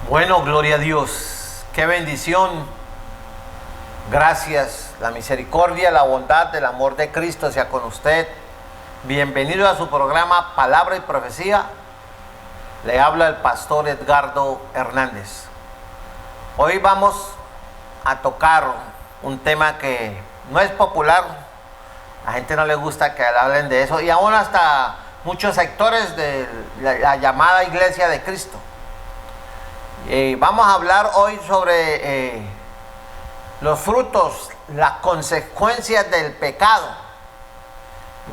Bueno, gloria a Dios. Qué bendición. Gracias. La misericordia, la bondad, el amor de Cristo sea con usted. Bienvenido a su programa Palabra y Profecía. Le habla el pastor Edgardo Hernández. Hoy vamos a tocar un tema que no es popular. A la gente no le gusta que hablen de eso. Y aún hasta muchos sectores de la llamada Iglesia de Cristo. Vamos a hablar hoy sobre los frutos, las consecuencias del pecado.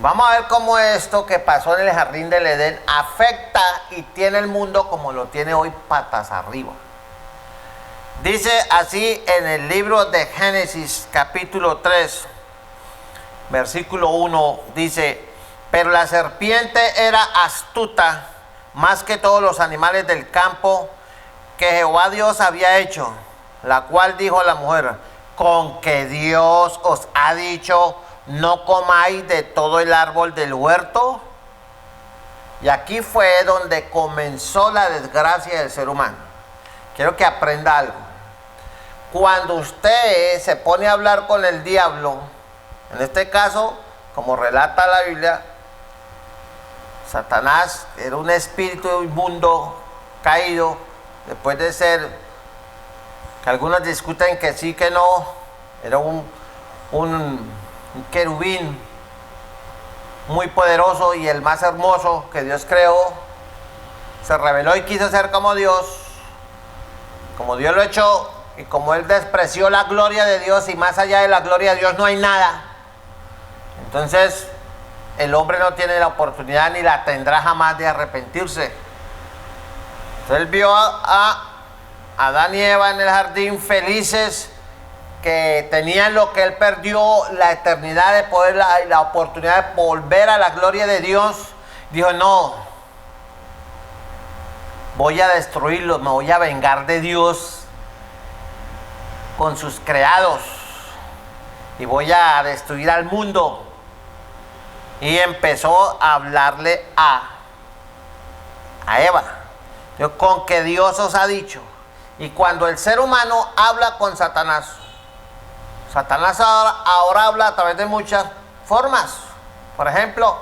Vamos a ver cómo esto que pasó en el jardín del Edén afecta y tiene el mundo como lo tiene hoy patas arriba. Dice así en el libro de Génesis capítulo 3, versículo 1, dice: pero la serpiente era astuta más que todos los animales del campo que Jehová Dios había hecho, la cual dijo a la mujer: con que Dios os ha dicho, no comáis de todo el árbol del huerto. Y aquí fue donde comenzó la desgracia del ser humano. Quiero que aprenda algo. Cuando usted se pone a hablar con el diablo, en este caso, como relata la Biblia, Satanás era un espíritu inmundo caído. Después de ser, que algunos discuten que sí, que no, era un querubín muy poderoso y el más hermoso que Dios creó. Se rebeló y quiso ser como Dios lo echó, y como él despreció la gloria de Dios, y más allá de la gloria de Dios no hay nada, entonces el hombre no tiene la oportunidad ni la tendrá jamás de arrepentirse. Entonces él vio a Adán y Eva en el jardín felices, que tenían lo que él perdió, la eternidad de poder y la oportunidad de volver a la gloria de Dios. Dijo: no, voy a destruirlos, me voy a vengar de Dios con sus creados y voy a destruir al mundo. Y empezó a hablarle a Eva: con que Dios os ha dicho. Y cuando el ser humano habla con Satanás, Satanás ahora habla a través de muchas formas. Por ejemplo,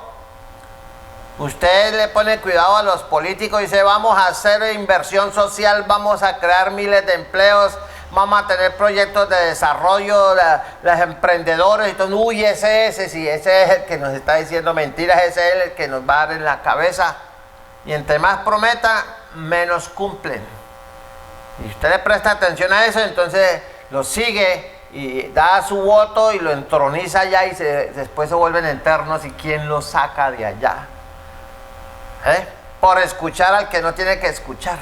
usted le pone cuidado a los políticos y dice: vamos a hacer inversión social, vamos a crear miles de empleos, vamos a tener proyectos de desarrollo, los emprendedores. Entonces, uy, ese es el que nos está diciendo mentiras, ese es el que nos va a dar en la cabeza. Y entre más prometa, menos cumplen. Y usted le presta atención a eso, entonces lo sigue y da su voto y lo entroniza allá, y después se vuelven eternos. ¿Y quién lo saca de allá? Por escuchar al que no tiene que escuchar.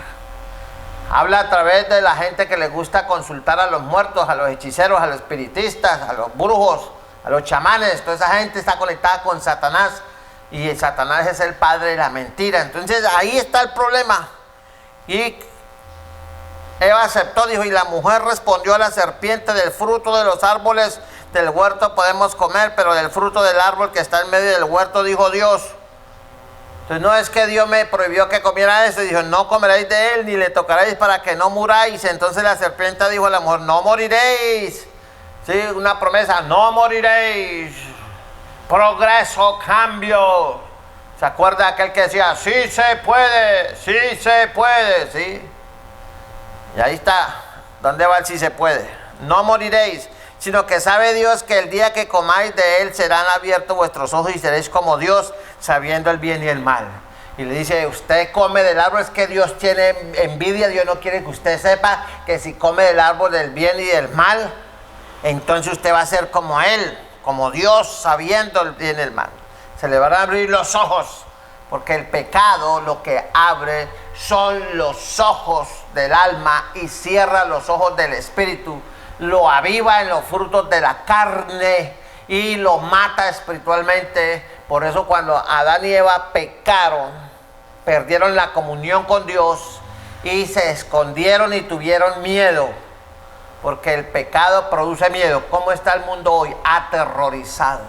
Habla a través de la gente que le gusta consultar a los muertos, a los hechiceros, a los espiritistas, a los brujos, a los chamanes. Toda esa gente está conectada con Satanás. Y Satanás es el padre de la mentira. Entonces ahí está el problema. Y Eva aceptó, dijo: y la mujer respondió a la serpiente: del fruto de los árboles del huerto podemos comer, pero del fruto del árbol que está en medio del huerto dijo Dios. Entonces no es que Dios me prohibió que comiera eso. Dijo: no comeréis de él, ni le tocaréis, para que no muráis. Entonces la serpiente dijo a la mujer: no moriréis. Sí, una promesa: no moriréis. Progreso, cambio. ¿Se acuerda aquel que decía: sí se puede, sí se puede? Sí. Y ahí está. ¿Dónde va el sí se puede? No moriréis, sino que sabe Dios que el día que comáis de él serán abiertos vuestros ojos y seréis como Dios, sabiendo el bien y el mal. Y le dice: usted come del árbol, es que Dios tiene envidia. Dios no quiere que usted sepa que si come del árbol del bien y del mal, entonces usted va a ser como él, como Dios, sabiendo el bien y el mal. Se le van a abrir los ojos, porque el pecado lo que abre son los ojos del alma y cierra los ojos del espíritu. Lo aviva en los frutos de la carne y lo mata espiritualmente. Por eso cuando Adán y Eva pecaron, perdieron la comunión con Dios y se escondieron y tuvieron miedo. Porque el pecado produce miedo. ¿Cómo está el mundo hoy? Aterrorizado.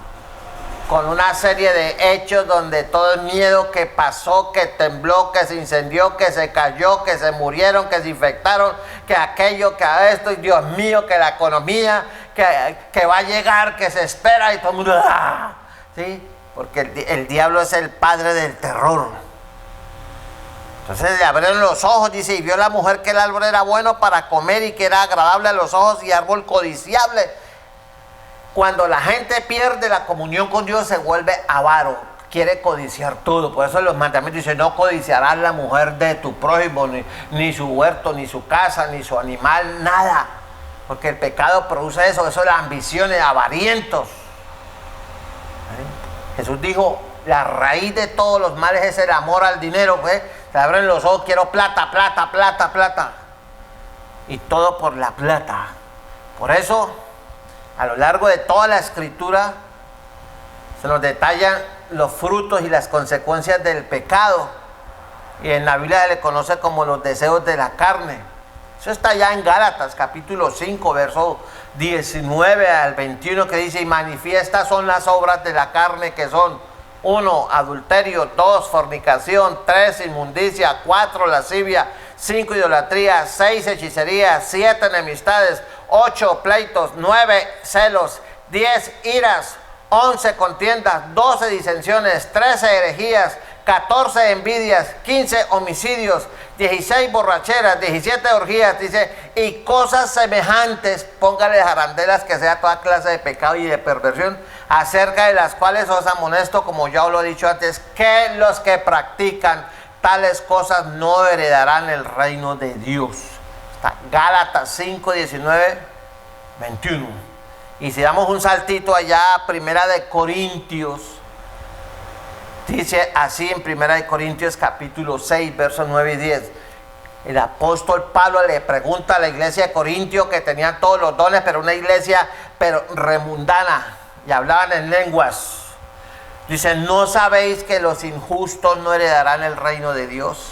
con una serie de hechos donde todo el miedo que pasó, que tembló, que se incendió, que se cayó, que se murieron, que se infectaron, que aquello, que a esto, y Dios mío, que la economía, que va a llegar, que se espera, y todo el mundo, ¡ah! ¿Sí? Porque el diablo es el padre del terror. Entonces le abrieron los ojos, dice, y vio la mujer que el árbol era bueno para comer y que era agradable a los ojos y árbol codiciable. Cuando la gente pierde la comunión con Dios se vuelve avaro, quiere codiciar todo. Por eso los mandamientos dicen, no codiciarás la mujer de tu prójimo, ni su huerto, ni su casa, ni su animal, nada. Porque el pecado produce eso es la ambición, de avarientos. Jesús dijo, la raíz de todos los males es el amor al dinero, pues. Se abren los ojos, quiero plata, plata, plata, plata. Y todo por la plata. Por eso, a lo largo de toda la Escritura, se nos detallan los frutos y las consecuencias del pecado. Y en la Biblia se le conoce como los deseos de la carne. Eso está ya en Gálatas, capítulo 5, verso 19 al 21, que dice, y manifiestas son las obras de la carne, que son 1, adulterio, 2, fornicación, 3, inmundicia, 4, lascivia, 5, idolatría, 6, hechicería, 7, enemistades, 8, pleitos, 9, celos, 10, iras, 11, contiendas, 12, disensiones, 13, herejías, 14, envidias, 15, homicidios, 16, borracheras, 17, orgías, dice, y cosas semejantes, póngale jarandelas, que sea toda clase de pecado y de perversión, acerca de las cuales os amonesto, como ya os lo he dicho antes, que los que practican tales cosas no heredarán el reino de Dios. Está Gálatas 5, 19, 21. Y si damos un saltito allá a Primera de Corintios, dice así en Primera de Corintios capítulo 6, versos 9 y 10. El apóstol Pablo le pregunta a la iglesia de Corintio, que tenían todos los dones, pero una iglesia remundana, y hablaban en lenguas. Dice, ¿no sabéis que los injustos no heredarán el reino de Dios?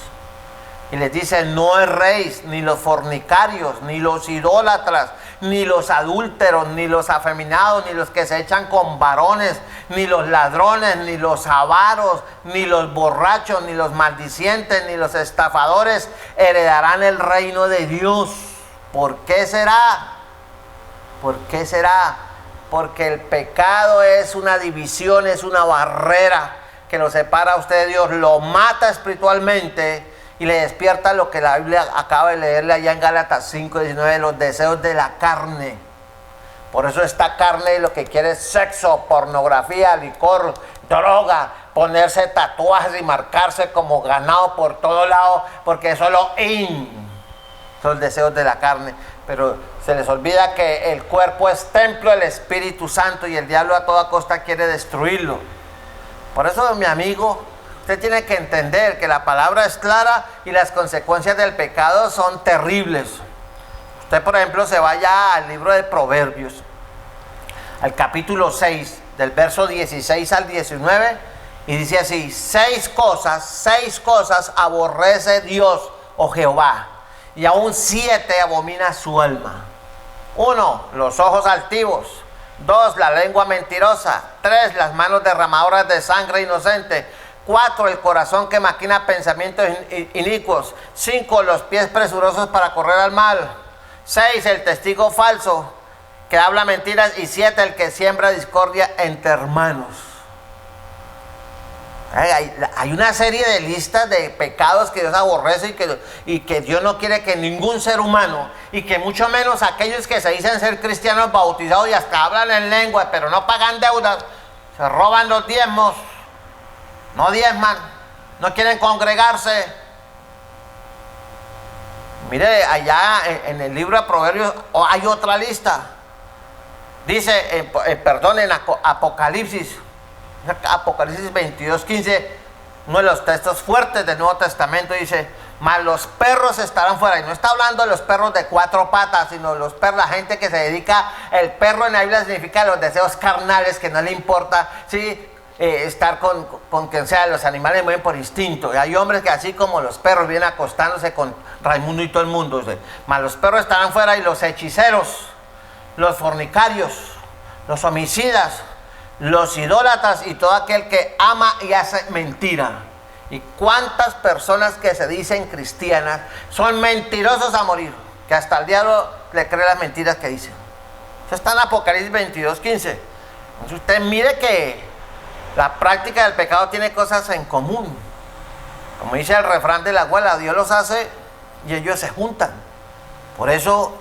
Y les dice, no erréis, ni los fornicarios, ni los idólatras, ni los adúlteros, ni los afeminados, ni los que se echan con varones, ni los ladrones, ni los avaros, ni los borrachos, ni los maldicientes, ni los estafadores heredarán el reino de Dios. ¿Por qué será? ¿Por qué será? Porque el pecado es una división, es una barrera que lo separa a usted de Dios, lo mata espiritualmente y le despierta lo que la Biblia acaba de leerle allá en Gálatas 5, 19, los deseos de la carne. Por eso esta carne lo que quiere es sexo, pornografía, licor, droga, ponerse tatuajes y marcarse como ganado por todo lado, porque eso es lo son deseos de la carne. Pero se les olvida que el cuerpo es templo del Espíritu Santo y el diablo a toda costa quiere destruirlo. Por eso, mi amigo, usted tiene que entender que la palabra es clara y las consecuencias del pecado son terribles. Usted, por ejemplo, se vaya al libro de Proverbios, al capítulo 6, del verso 16 al 19, y dice así, seis cosas aborrece Dios, oh Jehová, y aún 7 abomina su alma. 1, los ojos altivos. 2, la lengua mentirosa. 3, las manos derramadoras de sangre inocente. 4, el corazón que maquina pensamientos inicuos. 5, los pies presurosos para correr al mal. 6, el testigo falso que habla mentiras. Y 7, el que siembra discordia entre hermanos. Hay una serie de listas de pecados que Dios aborrece y que Dios no quiere que ningún ser humano, y que mucho menos aquellos que se dicen ser cristianos bautizados y hasta hablan en lengua, pero no pagan deudas, se roban los diezmos, no diezman, no quieren congregarse. Mire, allá en el libro de Proverbios hay otra lista. Dice, en Apocalipsis 22:15, uno de los textos fuertes del Nuevo Testamento, dice, mas los perros estarán fuera. Y no está hablando de los perros de 4 patas, sino los perros, la gente que se dedica, el perro en la Biblia significa los deseos carnales, que no le importa, ¿sí? Estar con quien sea. Los animales mueven por instinto. Y hay hombres que así como los perros vienen acostándose con Raimundo y todo el mundo. Mas los perros estarán fuera, y los hechiceros, los fornicarios, los homicidas, los idólatras y todo aquel que ama y hace mentira. ¿Y cuántas personas que se dicen cristianas son mentirosos a morir? Que hasta el diablo le cree las mentiras que dicen. Eso está en Apocalipsis 22:15. Entonces usted mire que la práctica del pecado tiene cosas en común. Como dice el refrán de la abuela, Dios los hace y ellos se juntan. Por eso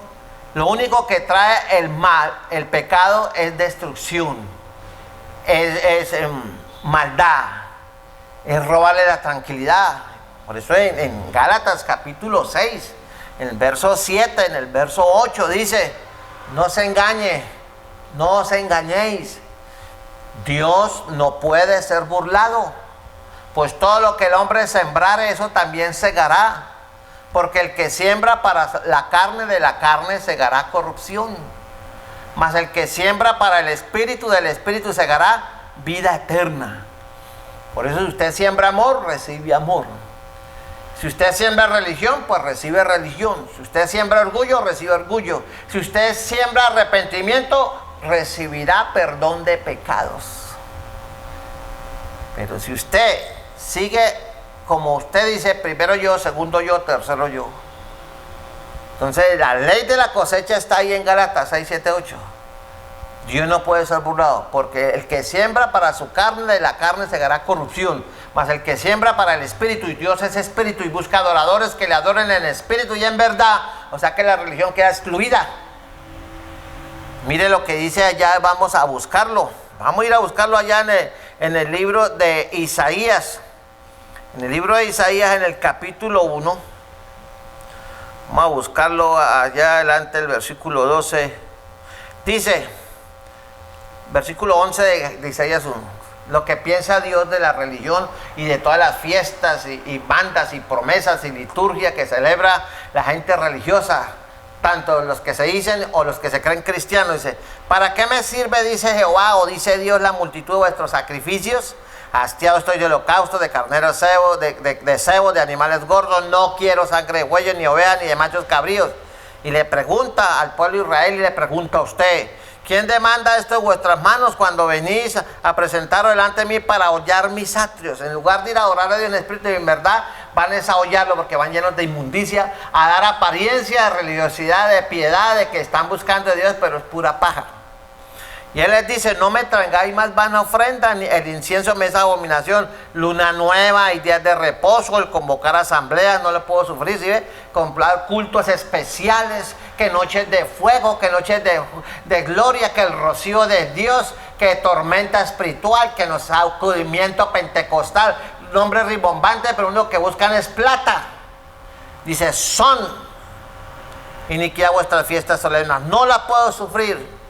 lo único que trae el mal, el pecado, es destrucción, es maldad, es robarle la tranquilidad. Por eso en Gálatas capítulo 6, en el verso 7, en el verso 8 dice: no se engañe, no os engañéis, Dios no puede ser burlado, pues todo lo que el hombre sembrare, eso también segará. Porque el que siembra para la carne, de la carne segará corrupción. Mas el que siembra para el espíritu, del espíritu segará vida eterna. Por eso si usted siembra amor, recibe amor. Si usted siembra religión, pues recibe religión. Si usted siembra orgullo, recibe orgullo. Si usted siembra arrepentimiento, recibirá perdón de pecados. Pero si usted sigue como usted dice, primero yo, segundo yo, tercero yo. Entonces la ley de la cosecha está ahí en Gálatas 6, 7, 8. Dios no puede ser burlado, porque el que siembra para su carne, de la carne segará corrupción. Mas el que siembra para el espíritu, y Dios es espíritu, y busca adoradores que le adoren en espíritu y en verdad. O sea que la religión queda excluida. Mire lo que dice allá, vamos a buscarlo. Vamos a ir a buscarlo allá en el libro de Isaías. En el libro de Isaías, en el capítulo 1, vamos a buscarlo allá adelante, el versículo 12, dice, versículo 11 de Isaías 1, lo que piensa Dios de la religión y de todas las fiestas y bandas y promesas y liturgia que celebra la gente religiosa, tanto los que se dicen o los que se creen cristianos. Dice: ¿para qué me sirve, dice Jehová, o dice Dios, la multitud de vuestros sacrificios? Hastiado estoy de holocausto, de carneros cebo, de cebo, de animales gordos. No quiero sangre de bueyes, ni ovejas, ni de machos cabríos. Y le pregunta al pueblo de Israel, y le pregunta a usted: ¿quién demanda esto en vuestras manos cuando venís a presentaros delante de mí para hollar mis atrios? En lugar de ir a adorar a Dios en espíritu y en verdad, van a hollarlo, porque van llenos de inmundicia, a dar apariencia de religiosidad, de piedad, de que están buscando a Dios, pero es pura paja. Y él les dice: no me traigáis más vana ofrenda, ni el incienso me es abominación. Luna nueva y días de reposo, el convocar asambleas, no le puedo sufrir, ¿sí ve? Comprar cultos especiales, que noches de fuego, que noches de gloria, que el rocío de Dios, que tormenta espiritual, que nos sacudimiento pentecostal, nombre rimbombante, pero uno que buscan es plata. Dice: son iniquidad vuestras fiestas solemnes, no la puedo sufrir.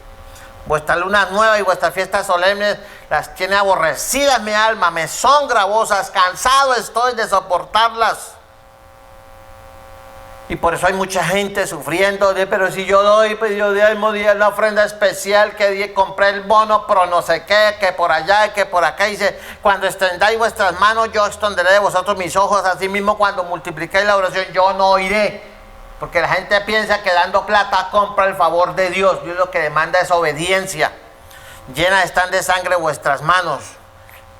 Vuestras lunas nuevas y vuestras fiestas solemnes las tiene aborrecidas mi alma, me son gravosas, cansado estoy de soportarlas. Y por eso hay mucha gente sufriendo, pero si yo doy, pues yo di la ofrenda especial, que compré el bono, pero no sé qué, que por allá, que por acá. Dice: cuando extendáis vuestras manos, yo extenderé de vosotros mis ojos, así mismo cuando multipliquéis la oración, yo no oiré. Porque la gente piensa que dando plata compra el favor de Dios. Dios lo que demanda es obediencia. Llenas están de sangre vuestras manos.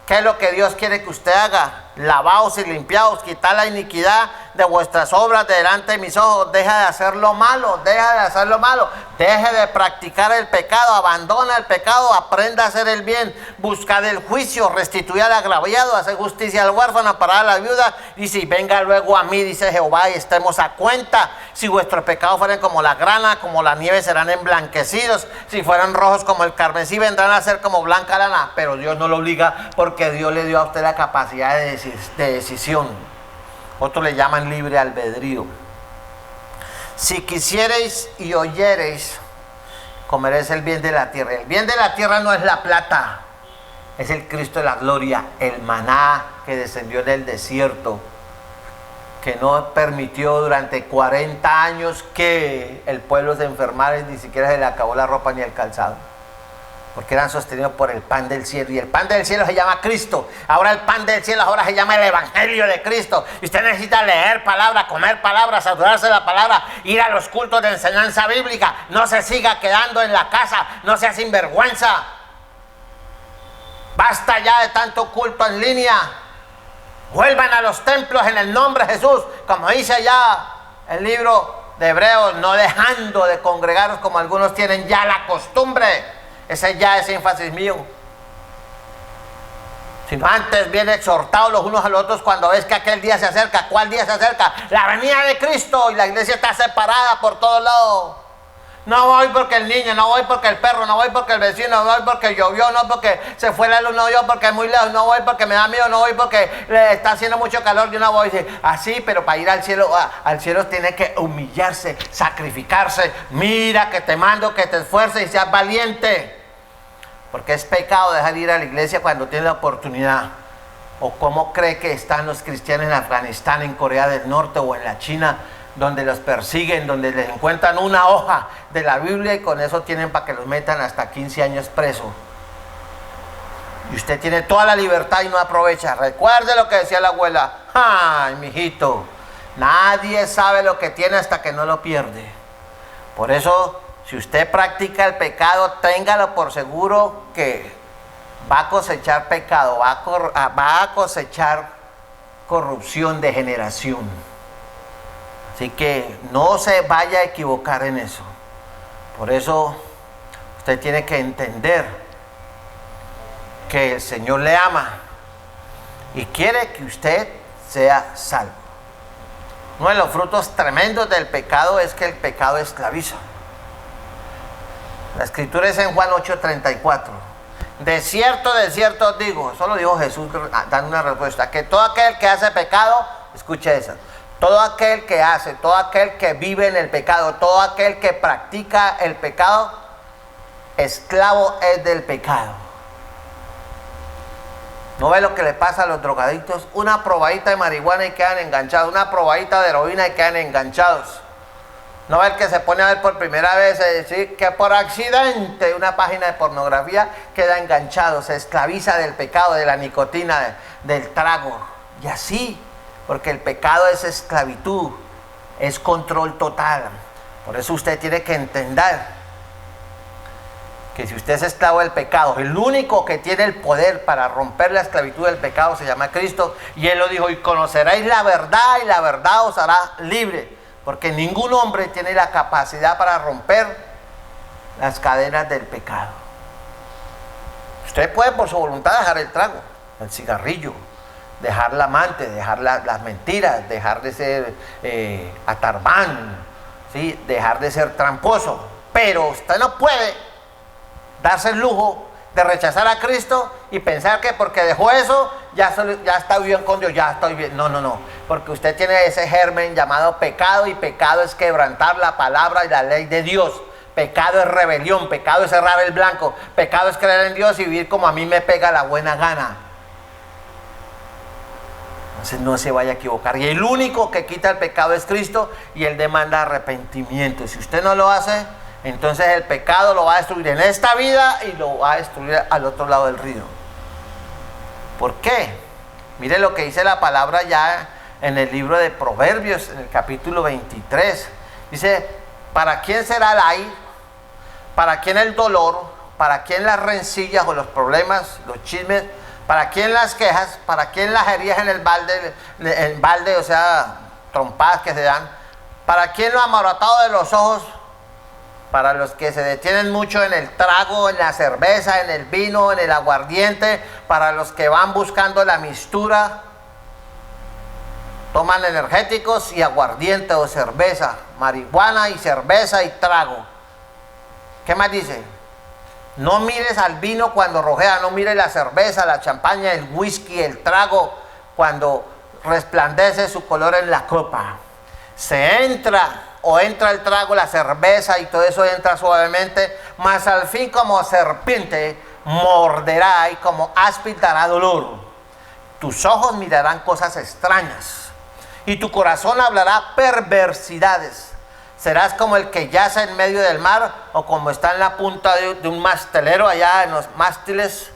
¿Qué es lo que Dios quiere que usted haga? Lavaos y limpiaos, quitad la iniquidad de vuestras obras de delante de mis ojos. Deja de hacer lo malo, deja de hacer lo malo. Deje de practicar el pecado, abandona el pecado, aprenda a hacer el bien. Buscad el juicio, restituid al agraviado, hacer justicia al huérfano, parar a la viuda. Dice: y venga luego a mí, dice Jehová, y estemos a cuenta. Si vuestros pecados fueren como la grana, como la nieve serán emblanquecidos. Si fueran rojos como el carmesí, vendrán a ser como blanca lana. Pero Dios no lo obliga, porque Dios le dio a usted la capacidad de decisión. Otros le llaman libre albedrío. Si quisiereis y oyereis, comeréis el bien de la tierra. El bien de la tierra no es la plata, es el Cristo de la gloria, el maná que descendió del desierto, que no permitió durante 40 años que el pueblo se enfermara y ni siquiera se le acabó la ropa ni el calzado, porque eran sostenidos por el pan del cielo. Y el pan del cielo se llama Cristo. Ahora el pan del cielo ahora se llama el evangelio de Cristo. Y usted necesita leer palabra, comer palabra, saturarse de la palabra, ir a los cultos de enseñanza bíblica. No se siga quedando en la casa, no sea sinvergüenza. Basta ya de tanto culto en línea. Vuelvan a los templos en el nombre de Jesús, como dice allá el libro de Hebreos, no dejando de congregaros como algunos tienen ya la costumbre. Ese ya es énfasis mío. Sino antes bien exhortados los unos a los otros cuando ves que aquel día se acerca. ¿Cuál día se acerca? La venida de Cristo, y la iglesia está separada por todos lados. No voy porque el niño, no voy porque el perro, no voy porque el vecino, no voy porque llovió, no porque se fue la luz, no voy porque es muy lejos, no voy porque me da miedo, no voy porque le está haciendo mucho calor, yo no voy. Así, pero para ir al cielo tiene que humillarse, sacrificarse. Mira que te mando que te esfuerces y seas valiente. Porque es pecado dejar ir a la iglesia cuando tiene la oportunidad. ¿O cómo cree que están los cristianos en Afganistán, en Corea del Norte o en la China, donde los persiguen, donde les encuentran una hoja de la Biblia y con eso tienen para que los metan hasta 15 años presos? Y usted tiene toda la libertad y no aprovecha. Recuerde lo que decía la abuela. ¡Ay, mijito! Nadie sabe lo que tiene hasta que no lo pierde. Por eso, si usted practica el pecado, téngalo por seguro que va a cosechar pecado, va a cosechar corrupción de generación. Así que no se vaya a equivocar en eso. Por eso usted tiene que entender que el Señor le ama y quiere que usted sea salvo. Uno de los frutos tremendos del pecado es que el pecado esclaviza. La escritura es en Juan 8:34. De cierto os digo, eso lo dijo Jesús dando una respuesta, que todo aquel que hace pecado, escuche eso, todo aquel que hace, todo aquel que vive en el pecado, todo aquel que practica el pecado, esclavo es del pecado. ¿No ve lo que le pasa a los drogadictos? Una probadita de marihuana y quedan enganchados, una probadita de heroína y quedan enganchados. ¿No ve el que se pone a ver por primera vez decir que por accidente una página de pornografía queda enganchado, se esclaviza del pecado, de la nicotina, del trago? Y así, porque el pecado es esclavitud, es control total. Por eso usted tiene que entender que si usted es esclavo del pecado, el único que tiene el poder para romper la esclavitud del pecado se llama Cristo. Y Él lo dijo, y conoceréis la verdad y la verdad os hará libre. Porque ningún hombre tiene la capacidad para romper las cadenas del pecado. Usted puede por su voluntad dejar el trago, el cigarrillo, dejar la amante, dejar las mentiras, dejar de ser atarbán, ¿sí? Dejar de ser tramposo. Pero usted no puede darse el lujo de rechazar a Cristo y pensar que porque dejó eso ya está bien con Dios, ya estoy bien. No, porque usted tiene ese germen llamado pecado, y pecado es quebrantar la palabra y la ley de Dios. Pecado es rebelión, pecado es cerrar el blanco, pecado es creer en Dios y vivir como a mí me pega la buena gana. Entonces no se vaya a equivocar. Y el único que quita el pecado es Cristo, y Él demanda arrepentimiento. Y si usted no lo hace, entonces el pecado lo va a destruir en esta vida y lo va a destruir al otro lado del río. ¿Por qué? Mire lo que dice la palabra ya en el libro de Proverbios, en el capítulo 23. Dice, ¿para quién será el ay? ¿Para quién el dolor? ¿Para quién las rencillas o los problemas, los chismes? ¿Para quién las quejas? ¿Para quién las heridas en el balde, o sea, trompadas que se dan? ¿Para quién lo amoratado de los ojos? Para los que se detienen mucho en el trago, en la cerveza, en el vino, en el aguardiente, para los que van buscando la mistura, toman energéticos y aguardiente o cerveza, marihuana y cerveza y trago. ¿Qué más dice? No mires al vino cuando rojea, no mires la cerveza, la champaña, el whisky, el trago, cuando resplandece su color en la copa. Entra el trago, la cerveza y todo eso entra suavemente, mas al fin como serpiente morderá y como áspid dará dolor. Tus ojos mirarán cosas extrañas y tu corazón hablará perversidades. Serás como el que yace en medio del mar, o como está en la punta de un mastelero allá en los mástiles,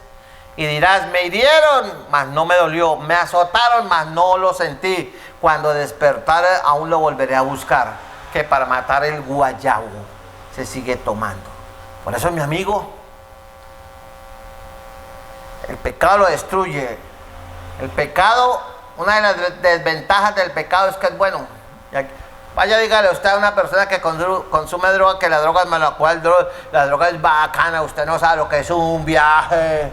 y dirás, me hirieron, mas no me dolió, me azotaron, mas no lo sentí. Cuando despertare aún lo volveré a buscar, que para matar el guayabo se sigue tomando. Por eso, mi amigo, El pecado lo destruye. El pecado, una de las desventajas del pecado es que es bueno. Vaya, dígale usted a una persona que consume droga que la droga es mala, la droga es bacana, usted no sabe lo que es un viaje.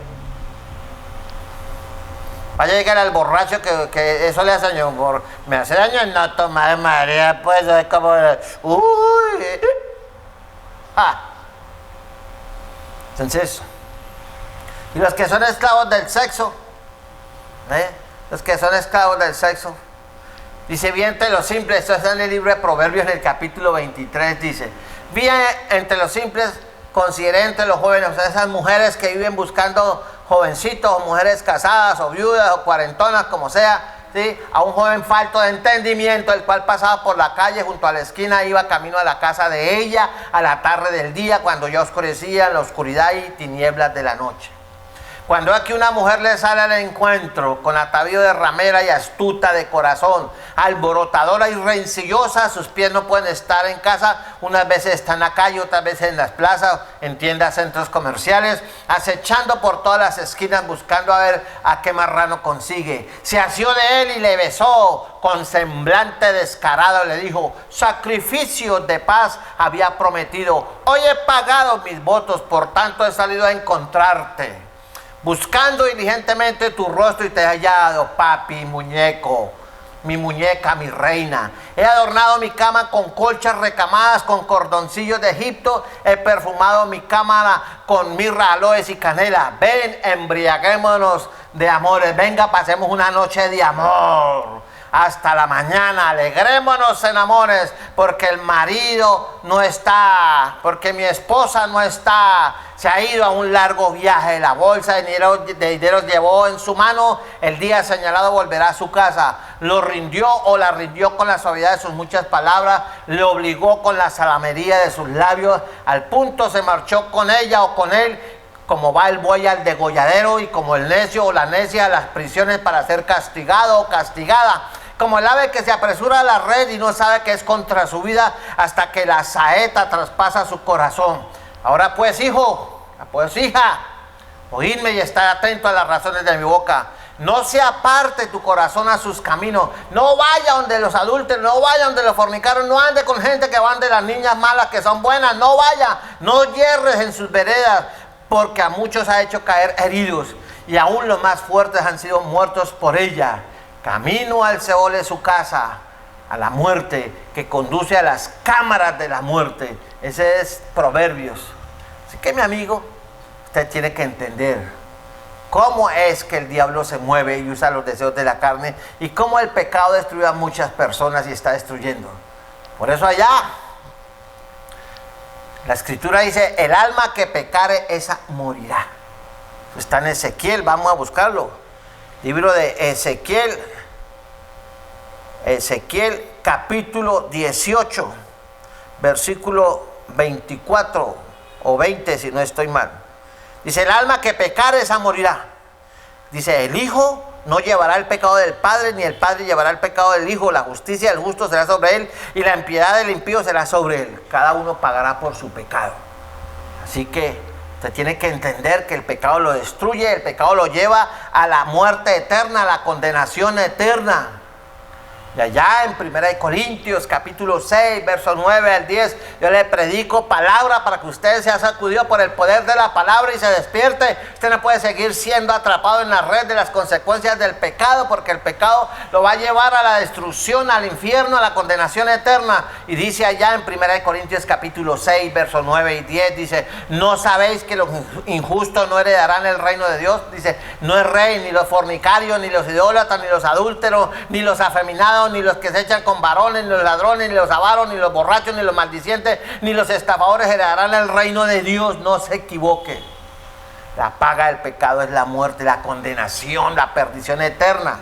Vaya, dígale al borracho que eso le hace daño. Me hace daño no tomar, María, pues es como... Uy. Entonces, y los que son esclavos del sexo, los que son esclavos del sexo, dice, bien entre los simples, esto está en el libro de Proverbios en el capítulo 23, dice, bien entre los simples, consideré entre los jóvenes, o sea, esas mujeres que viven buscando jovencitos, o mujeres casadas, o viudas, o cuarentonas, como sea, ¿sí? A un joven falto de entendimiento, el cual pasaba por la calle junto a la esquina, iba camino a la casa de ella, a la tarde del día, cuando ya oscurecía, en la oscuridad y tinieblas de la noche. Cuando aquí una mujer le sale al encuentro con atavío de ramera y astuta de corazón, alborotadora y rencillosa, sus pies no pueden estar en casa, unas veces está en la calle, otras veces en las plazas, en tiendas, centros comerciales, acechando por todas las esquinas buscando a ver a qué marrano consigue. Se asió de él y le besó, con semblante descarado le dijo, sacrificios de paz había prometido, hoy he pagado mis votos, por tanto he salido a encontrarte. Buscando diligentemente tu rostro y te he hallado, papi, muñeco, mi muñeca, mi reina. He adornado mi cama con colchas recamadas, con cordoncillos de Egipto. He perfumado mi cámara con mirra, aloes y canela. Ven, embriaguémonos de amores. Venga, pasemos una noche de amor. Hasta la mañana, alegrémonos en amores, porque el marido no está, porque mi esposa no está, se ha ido a un largo viaje, la bolsa de dinero llevó en su mano, el día señalado volverá a su casa, lo rindió o la rindió con la suavidad de sus muchas palabras, le obligó con la salamería de sus labios, al punto se marchó con ella o con él, como va el buey al degolladero y como el necio o la necia a las prisiones para ser castigado o castigada. Como el ave que se apresura a la red y no sabe que es contra su vida hasta que la saeta traspasa su corazón. Ahora pues, hijo, pues hija, oídme y estar atento a las razones de mi boca. No se aparte tu corazón a sus caminos. No vaya donde los adúlteros, no vaya donde los fornicarios, no ande con gente que van de las niñas malas que son buenas. No vaya, no yerres en sus veredas, porque a muchos ha hecho caer heridos y aún los más fuertes han sido muertos por ella. Camino al Seol de su casa, a la muerte, que conduce a las cámaras de la muerte. Ese es Proverbios. Así que, mi amigo, usted tiene que entender cómo es que el diablo se mueve y usa los deseos de la carne y cómo el pecado destruye a muchas personas y está destruyendo. Por eso allá, la Escritura dice, el alma que pecare, esa morirá. Está en Ezequiel, vamos a buscarlo. Libro de Ezequiel capítulo 18, versículo 24 o 20 si no estoy mal. Dice, el alma que pecare esa morirá. Dice, el hijo no llevará el pecado del padre, ni el padre llevará el pecado del hijo. La justicia del justo será sobre él y la impiedad del impío será sobre él. Cada uno pagará por su pecado. Así que usted tiene que entender que el pecado lo destruye, el pecado lo lleva a la muerte eterna, a la condenación eterna. Y allá en 1 Corintios capítulo 6, verso 9 al 10, yo le predico palabra para que usted sea sacudido por el poder de la palabra y se despierte. Usted no puede seguir siendo atrapado en la red de las consecuencias del pecado, porque el pecado lo va a llevar a la destrucción, al infierno, a la condenación eterna. Y dice allá en 1 Corintios capítulo 6, verso 9 y 10, dice, ¿no sabéis que los injustos no heredarán el reino de Dios? Dice, no es rey, ni los fornicarios, ni los idólatras, ni los adúlteros, ni los afeminados, ni los que se echan con varones, ni los ladrones, ni los avaros, ni los borrachos, ni los maldicientes, ni los estafadores heredarán el reino de Dios. No se equivoque. La paga del pecado es la muerte, la condenación, la perdición eterna.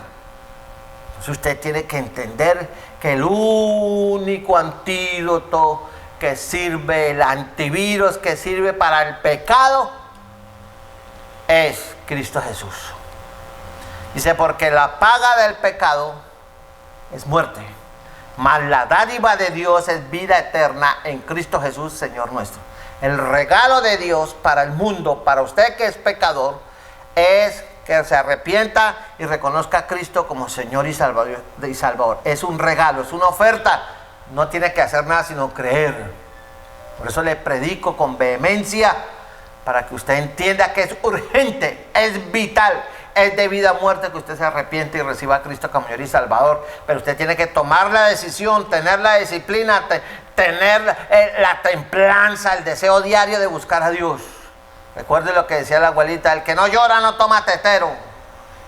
Entonces usted tiene que entender que el único antídoto que sirve, el antivirus que sirve para el pecado es Cristo Jesús. Dice, porque la paga del pecado es muerte, mas la dádiva de Dios es vida eterna en Cristo Jesús, Señor nuestro. El regalo de Dios para el mundo, para usted que es pecador, es que se arrepienta y reconozca a Cristo como Señor y Salvador. Es un regalo, es una oferta. No tiene que hacer nada sino creer. Por eso le predico con vehemencia, para que usted entienda que es urgente, es vital, es de vida o muerte que usted se arrepiente y reciba a Cristo como Señor y Salvador. Pero usted tiene que tomar la decisión, tener la disciplina, tener la templanza, el deseo diario de buscar a Dios. Recuerde lo que decía la abuelita: el que no llora no toma tetero.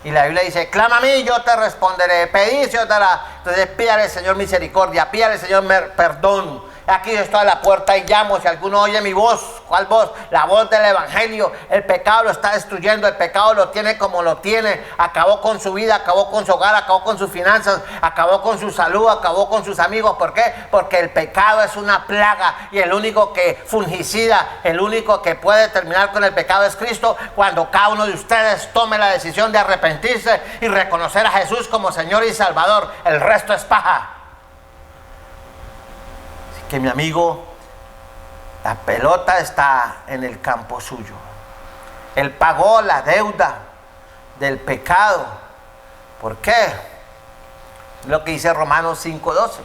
Y la Biblia dice: clama a mí y yo te responderé, pedid y se os dará. Entonces pídale al Señor misericordia, pídale al Señor perdón. Aquí yo estoy a la puerta y llamo. Si alguno oye mi voz, ¿cuál voz? La voz del Evangelio. El pecado lo está destruyendo, el pecado lo tiene como lo tiene. Acabó con su vida, acabó con su hogar, acabó con sus finanzas, acabó con su salud, acabó con sus amigos. ¿Por qué? Porque el pecado es una plaga, y el único que fungicida, el único que puede terminar con el pecado es Cristo, cuando cada uno de ustedes tome la decisión de arrepentirse y reconocer a Jesús como Señor y Salvador. El resto es paja. Que mi amigo, la pelota está en el campo suyo. Él pagó la deuda del pecado. ¿Por qué? Lo que dice Romanos 5:12.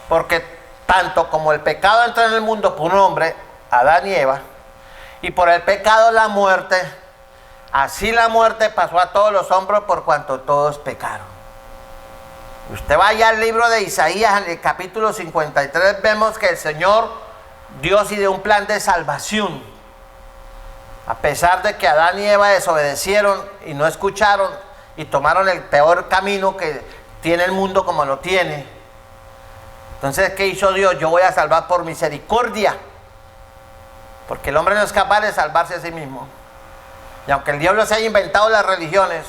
Porque tanto como el pecado entró en el mundo por un hombre, Adán y Eva, y por el pecado la muerte, así la muerte pasó a todos los hombres por cuanto todos pecaron. Usted vaya al libro de Isaías, en el capítulo 53, vemos que el Señor Dios ideó un plan de salvación. A pesar de que Adán y Eva desobedecieron y no escucharon y tomaron el peor camino que tiene el mundo como lo tiene. Entonces, ¿qué hizo Dios? Yo voy a salvar por misericordia. Porque el hombre no es capaz de salvarse a sí mismo. Y aunque el diablo se haya inventado las religiones,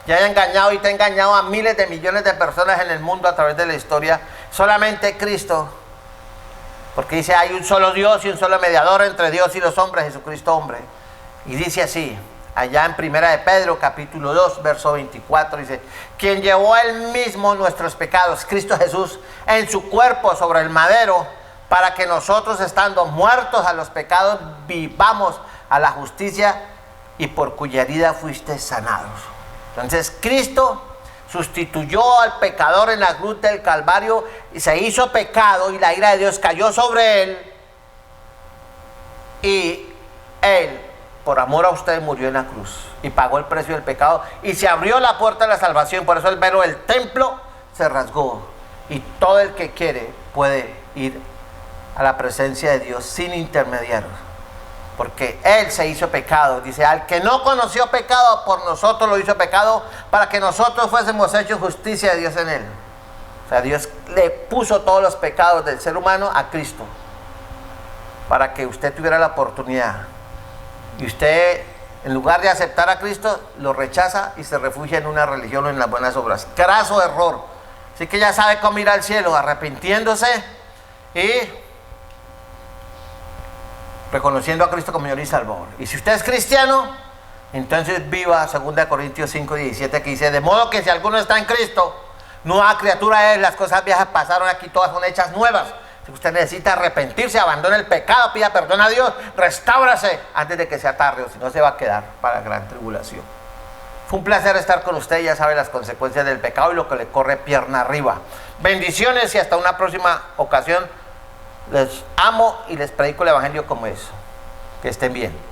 ya haya engañado y te ha engañado a miles de millones de personas en el mundo a través de la historia, solamente Cristo, porque dice: hay un solo Dios y un solo mediador entre Dios y los hombres, Jesucristo hombre. Y dice así, allá en Primera de Pedro, capítulo 2, verso 24, dice: quien llevó él mismo nuestros pecados, Cristo Jesús, en su cuerpo sobre el madero, para que nosotros, estando muertos a los pecados, vivamos a la justicia, y por cuya herida fuiste sanados. Entonces Cristo sustituyó al pecador en la cruz del Calvario y se hizo pecado, y la ira de Dios cayó sobre él, y él, por amor a usted, murió en la cruz y pagó el precio del pecado, y se abrió la puerta de la salvación. Por eso el velo del templo se rasgó, y todo el que quiere puede ir a la presencia de Dios sin intermediarios, porque Él se hizo pecado. Dice: al que no conoció pecado, por nosotros lo hizo pecado, para que nosotros fuésemos hechos justicia de Dios en Él. O sea, Dios le puso todos los pecados del ser humano a Cristo, para que usted tuviera la oportunidad. Y usted, en lugar de aceptar a Cristo, lo rechaza y se refugia en una religión o en las buenas obras. Craso error. Así que ya sabe cómo ir al cielo, arrepintiéndose y reconociendo a Cristo como Señor y Salvador. Y si usted es cristiano, entonces viva 2 Corintios 5:17, que dice: de modo que si alguno está en Cristo, nueva criatura es, las cosas viejas pasaron, aquí todas son hechas nuevas. Si usted necesita arrepentirse, abandone el pecado, pida perdón a Dios, restáurase antes de que sea tarde, o si no se va a quedar para gran tribulación. Fue un placer estar con usted. Ya sabe las consecuencias del pecado y lo que le corre pierna arriba. Bendiciones y hasta una próxima ocasión. Les amo y les predico el Evangelio como es. Que estén bien.